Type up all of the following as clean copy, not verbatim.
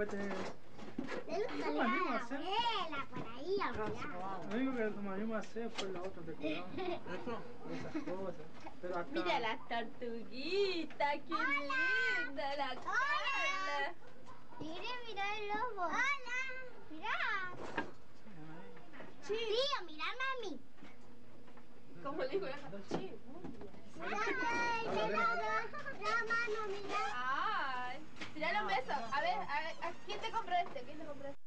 después te... Yo me animo a hacer. Por ahí, Lo único que me animo a hacer fue la otra decorada. ¿Eso? Esas cosas. Pero acá... Mira las tortuguitas, qué linda la Carla. Mira el lobo. Hola. Mirá. Tío, mirame a mí. Como le digo, che, Ay, la mano, mira. ay, tirale un beso. A ver, ¿a quién te compró este? ¿Quién te compró este?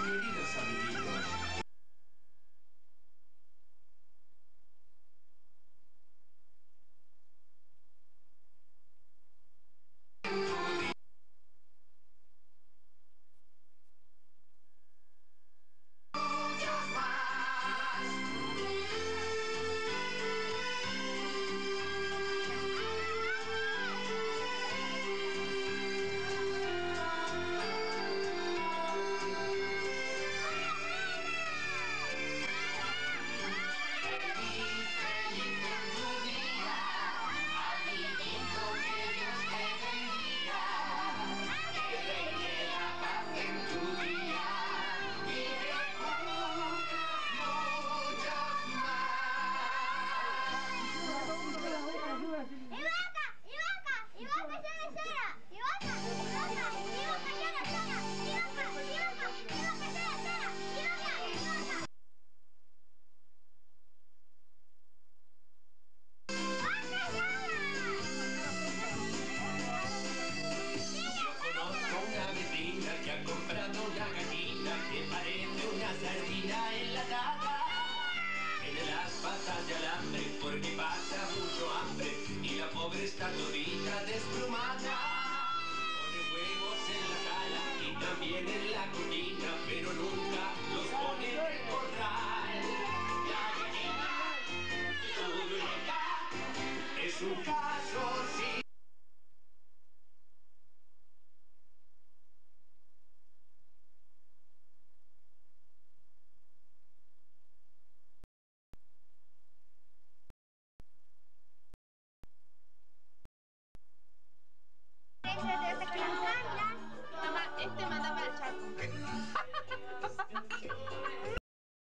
Queridos amiguitos, que ha comprado una gallina que parece una sardina enlatada. Tiene las patas de alambre porque pasa mucho hambre y la pobre está todita desplumada. Pone huevos en la cala y también en la cunilla.